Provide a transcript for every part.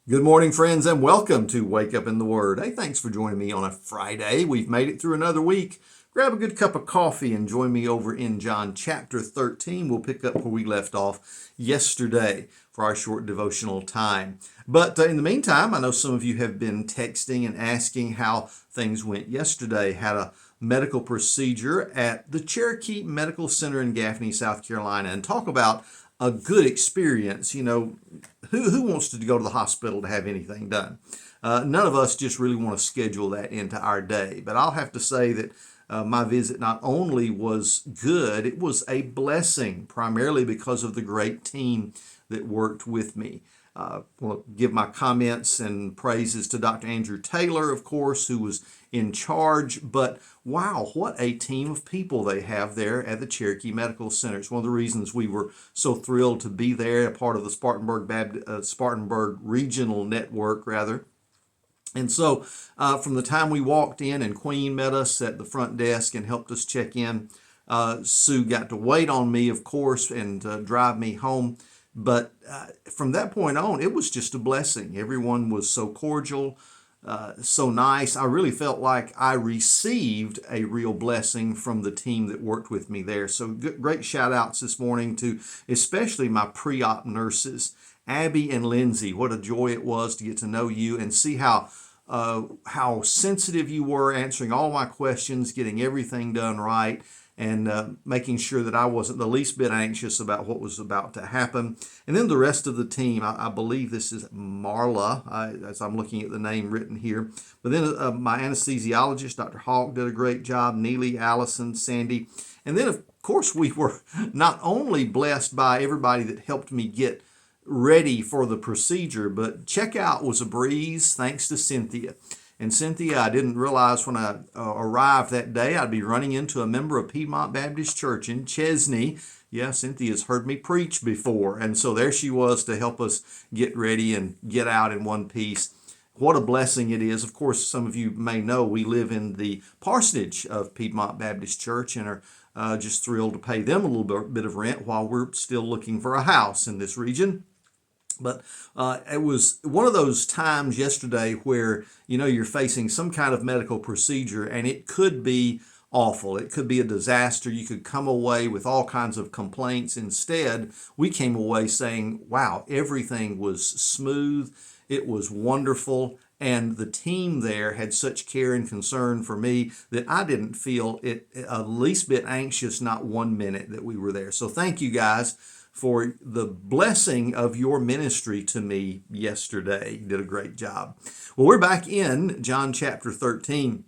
Good morning, friends, and welcome to Wake Up in the Word. Hey, thanks for joining me on a Friday. We've made it through another week. Grab a good cup of coffee and join me over in John chapter 13. We'll pick up where we left off yesterday for our short devotional time. But in the meantime, I know some of you have been texting and asking how things went yesterday. Had a medical procedure at the Cherokee Medical Center in Gaffney, South Carolina, and talk about a good experience. Who wants to go to the hospital to have anything done? None of us just really want to schedule that into our day. But I'll have to say that my visit not only was good, it was a blessing, primarily because of the great team that worked with me. I want to give my comments and praises to Dr. Andrew Taylor, of course, who was in charge. But wow, what a team of people they have there at the Cherokee Medical Center. It's one of the reasons we were so thrilled to be there, a part of the Spartanburg Regional Network, rather. And so from the time we walked in and Queen met us at the front desk and helped us check in, Sue got to wait on me, of course, and drive me home. But from that point on, it was just a blessing. Everyone was so cordial, so nice. I really felt like I received a real blessing from the team that worked with me there. So great shout outs this morning to especially my pre-op nurses, Abby and Lindsay. What a joy it was to get to know you and see how sensitive you were, answering all my questions, getting everything done right, and making sure that I wasn't the least bit anxious about what was about to happen. And then the rest of the team, I believe this is Marla, as I'm looking at the name written here. But then my anesthesiologist, Dr. Hawk, did a great job, Neely, Allison, Sandy. And then, of course, we were not only blessed by everybody that helped me get ready for the procedure, but checkout was a breeze thanks to Cynthia. And Cynthia, I didn't realize when I arrived that day, I'd be running into a member of Piedmont Baptist Church in Chesney. Yeah, Cynthia's heard me preach before. And so there she was to help us get ready and get out in one piece. What a blessing it is. Of course, some of you may know we live in the parsonage of Piedmont Baptist Church and are just thrilled to pay them a little bit of rent while we're still looking for a house in this region. But it was one of those times yesterday where, you're facing some kind of medical procedure and it could be awful. It could be a disaster. You could come away with all kinds of complaints. Instead, we came away saying, wow, everything was smooth. It was wonderful. And the team there had such care and concern for me that I didn't feel it a least bit anxious, not 1 minute that we were there. So thank you guys for the blessing of your ministry to me yesterday. You did a great job. Well, we're back in John chapter 13.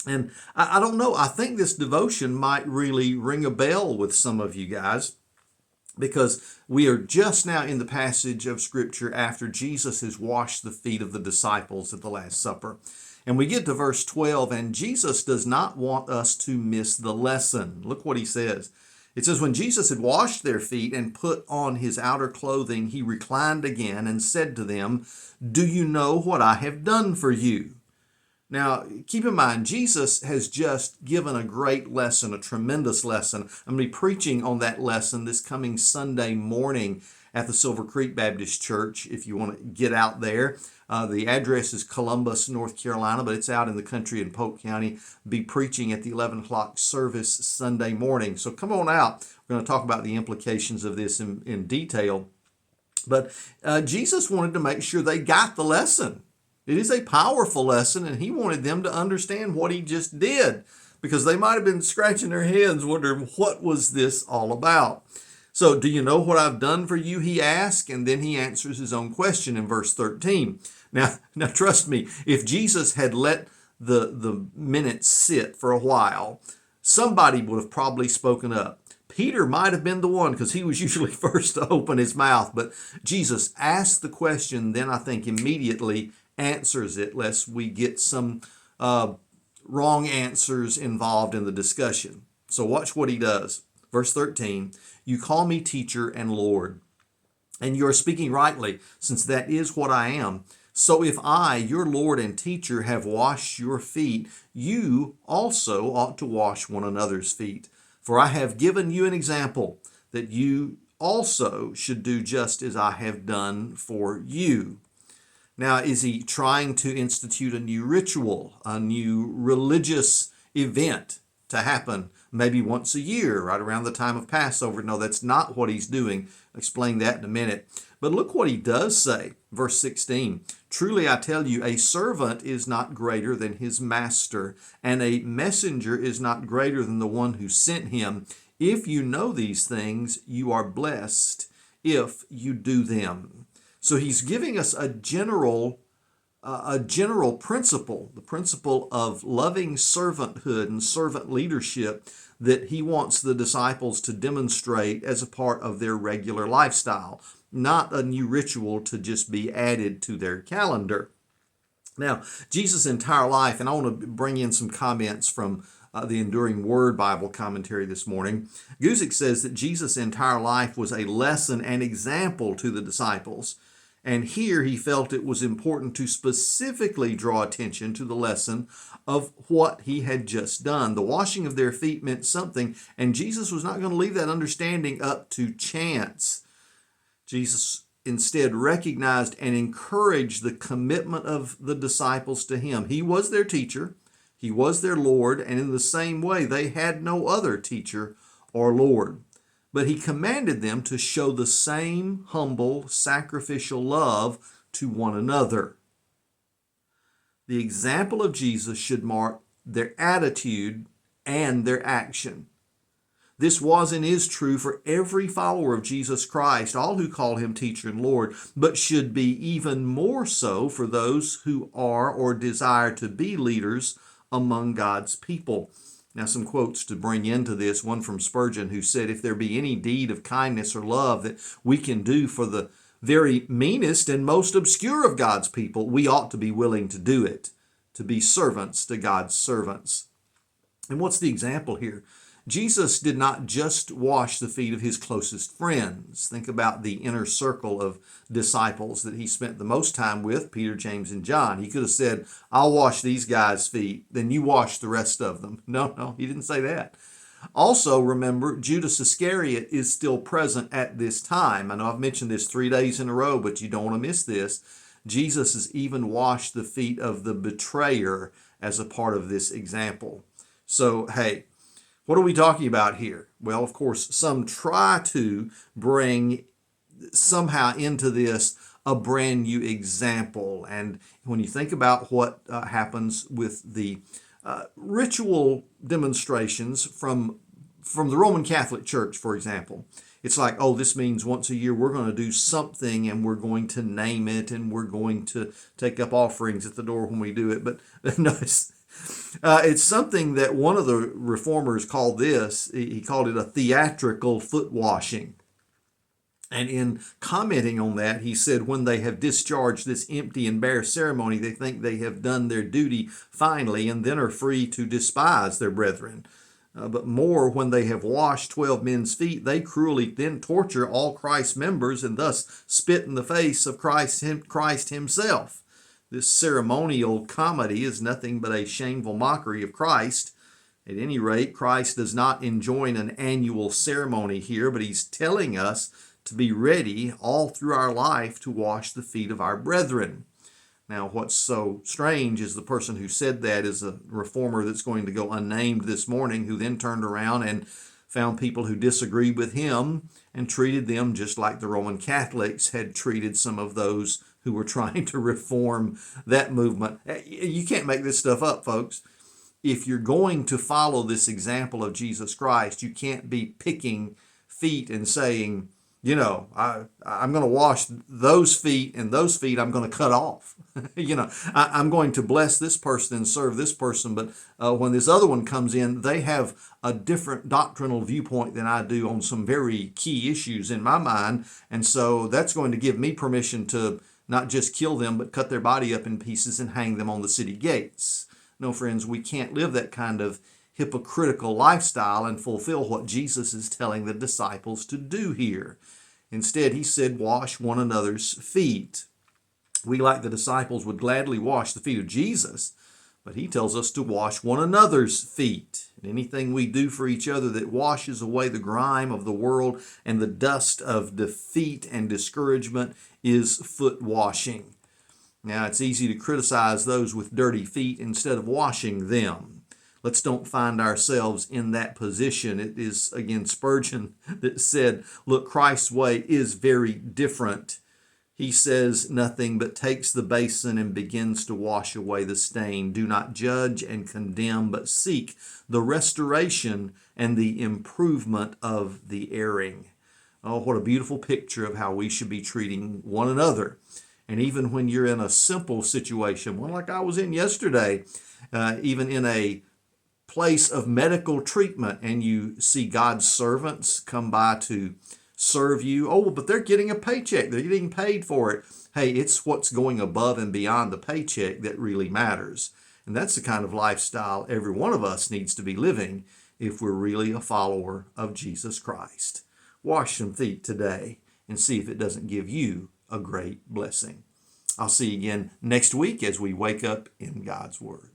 And I don't know, I think this devotion might really ring a bell with some of you guys because we are just now in the passage of Scripture after Jesus has washed the feet of the disciples at the Last Supper. And we get to verse 12, and Jesus does not want us to miss the lesson. Look what he says. It says, when Jesus had washed their feet and put on his outer clothing, he reclined again and said to them, do you know what I have done for you? Now, keep in mind, Jesus has just given a great lesson, a tremendous lesson. I'm going to be preaching on that lesson this coming Sunday morning at the Silver Creek Baptist Church, if you want to get out there. The address is Columbus, North Carolina, but it's out in the country in Polk County. Be preaching at the 11 o'clock service Sunday morning. So come on out. We're going to talk about the implications of this in detail. But Jesus wanted to make sure they got the lesson. It is a powerful lesson, and he wanted them to understand what he just did, because they might have been scratching their heads wondering, what was this all about? So, do you know what I've done for you? He asked, and then he answers his own question in verse 13. Now trust me, if Jesus had let the minutes sit for a while, somebody would have probably spoken up. Peter might have been the one because he was usually first to open his mouth, but Jesus asked the question, then I think immediately answers it, lest we get some wrong answers involved in the discussion. So watch what he does. Verse 13, you call me teacher and Lord, and you are speaking rightly, since that is what I am. So if I, your Lord and teacher, have washed your feet, you also ought to wash one another's feet. For I have given you an example, that you also should do just as I have done for you. Now, is he trying to institute a new ritual, a new religious event to happen maybe once a year, right around the time of Passover? No, that's not what he's doing. I'll explain that in a minute. But look what he does say, verse 16. Truly I tell you, a servant is not greater than his master, and a messenger is not greater than the one who sent him. If you know these things, you are blessed if you do them. So he's giving us a general principle, the principle of loving servanthood and servant leadership that he wants the disciples to demonstrate as a part of their regular lifestyle, not a new ritual to just be added to their calendar. Now, Jesus' entire life, and I want to bring in some comments from the Enduring Word Bible commentary this morning. Guzik says that Jesus' entire life was a lesson and example to the disciples. And here he felt it was important to specifically draw attention to the lesson of what he had just done. The washing of their feet meant something, and Jesus was not going to leave that understanding up to chance. Jesus instead recognized and encouraged the commitment of the disciples to him. He was their teacher, he was their Lord, and in the same way, they had no other teacher or Lord. But he commanded them to show the same humble, sacrificial love to one another. The example of Jesus should mark their attitude and their action. This was and is true for every follower of Jesus Christ, all who call him teacher and Lord, but should be even more so for those who are or desire to be leaders among God's people. Now, some quotes to bring into this. One from Spurgeon, who said, if there be any deed of kindness or love that we can do for the very meanest and most obscure of God's people, we ought to be willing to do it, to be servants to God's servants. And what's the example here? Jesus did not just wash the feet of his closest friends. Think about the inner circle of disciples that he spent the most time with, Peter, James, and John. He could have said, I'll wash these guys' feet, then you wash the rest of them. No, he didn't say that. Also, remember, Judas Iscariot is still present at this time. I know I've mentioned this 3 days in a row, but you don't want to miss this. Jesus has even washed the feet of the betrayer as a part of this example. So, hey, what are we talking about here? Well, of course, some try to bring somehow into this a brand new example. And when you think about what happens with the ritual demonstrations from the Roman Catholic Church, for example, it's like, oh, this means once a year we're going to do something and we're going to name it and we're going to take up offerings at the door when we do it. But no, it's something that one of the reformers called this, he called it a theatrical foot washing. And in commenting on that, he said, when they have discharged this empty and bare ceremony, they think they have done their duty finally and then are free to despise their brethren. But more, when they have washed 12 men's feet, they cruelly then torture all Christ's members and thus spit in the face of Christ himself. This ceremonial comedy is nothing but a shameful mockery of Christ. At any rate, Christ does not enjoin an annual ceremony here, but he's telling us to be ready all through our life to wash the feet of our brethren. Now, what's so strange is the person who said that is a reformer that's going to go unnamed this morning, who then turned around and found people who disagreed with him and treated them just like the Roman Catholics had treated some of those who were trying to reform that movement. You can't make this stuff up, folks. If you're going to follow this example of Jesus Christ, you can't be picking feet and saying, you know, I'm going to wash those feet and those feet I'm going to cut off. I'm going to bless this person and serve this person. But when this other one comes in, they have a different doctrinal viewpoint than I do on some very key issues in my mind. And so that's going to give me permission to not just kill them, but cut their body up in pieces and hang them on the city gates. No, friends, we can't live that kind of hypocritical lifestyle and fulfill what Jesus is telling the disciples to do here. Instead, he said, wash one another's feet. We, like the disciples, would gladly wash the feet of Jesus, but he tells us to wash one another's feet. And anything we do for each other that washes away the grime of the world and the dust of defeat and discouragement is foot washing. Now, it's easy to criticize those with dirty feet instead of washing them. Let's don't find ourselves in that position. It is, again, Spurgeon that said, look, Christ's way is very different. He says nothing but takes the basin and begins to wash away the stain. Do not judge and condemn, but seek the restoration and the improvement of the erring. Oh, what a beautiful picture of how we should be treating one another. And even when you're in a simple situation, one like I was in yesterday, even in a place of medical treatment, and you see God's servants come by to serve you. Oh, but they're getting a paycheck. They're getting paid for it. Hey, it's what's going above and beyond the paycheck that really matters. And that's the kind of lifestyle every one of us needs to be living if we're really a follower of Jesus Christ. Wash some feet today and see if it doesn't give you a great blessing. I'll see you again next week as we wake up in God's Word.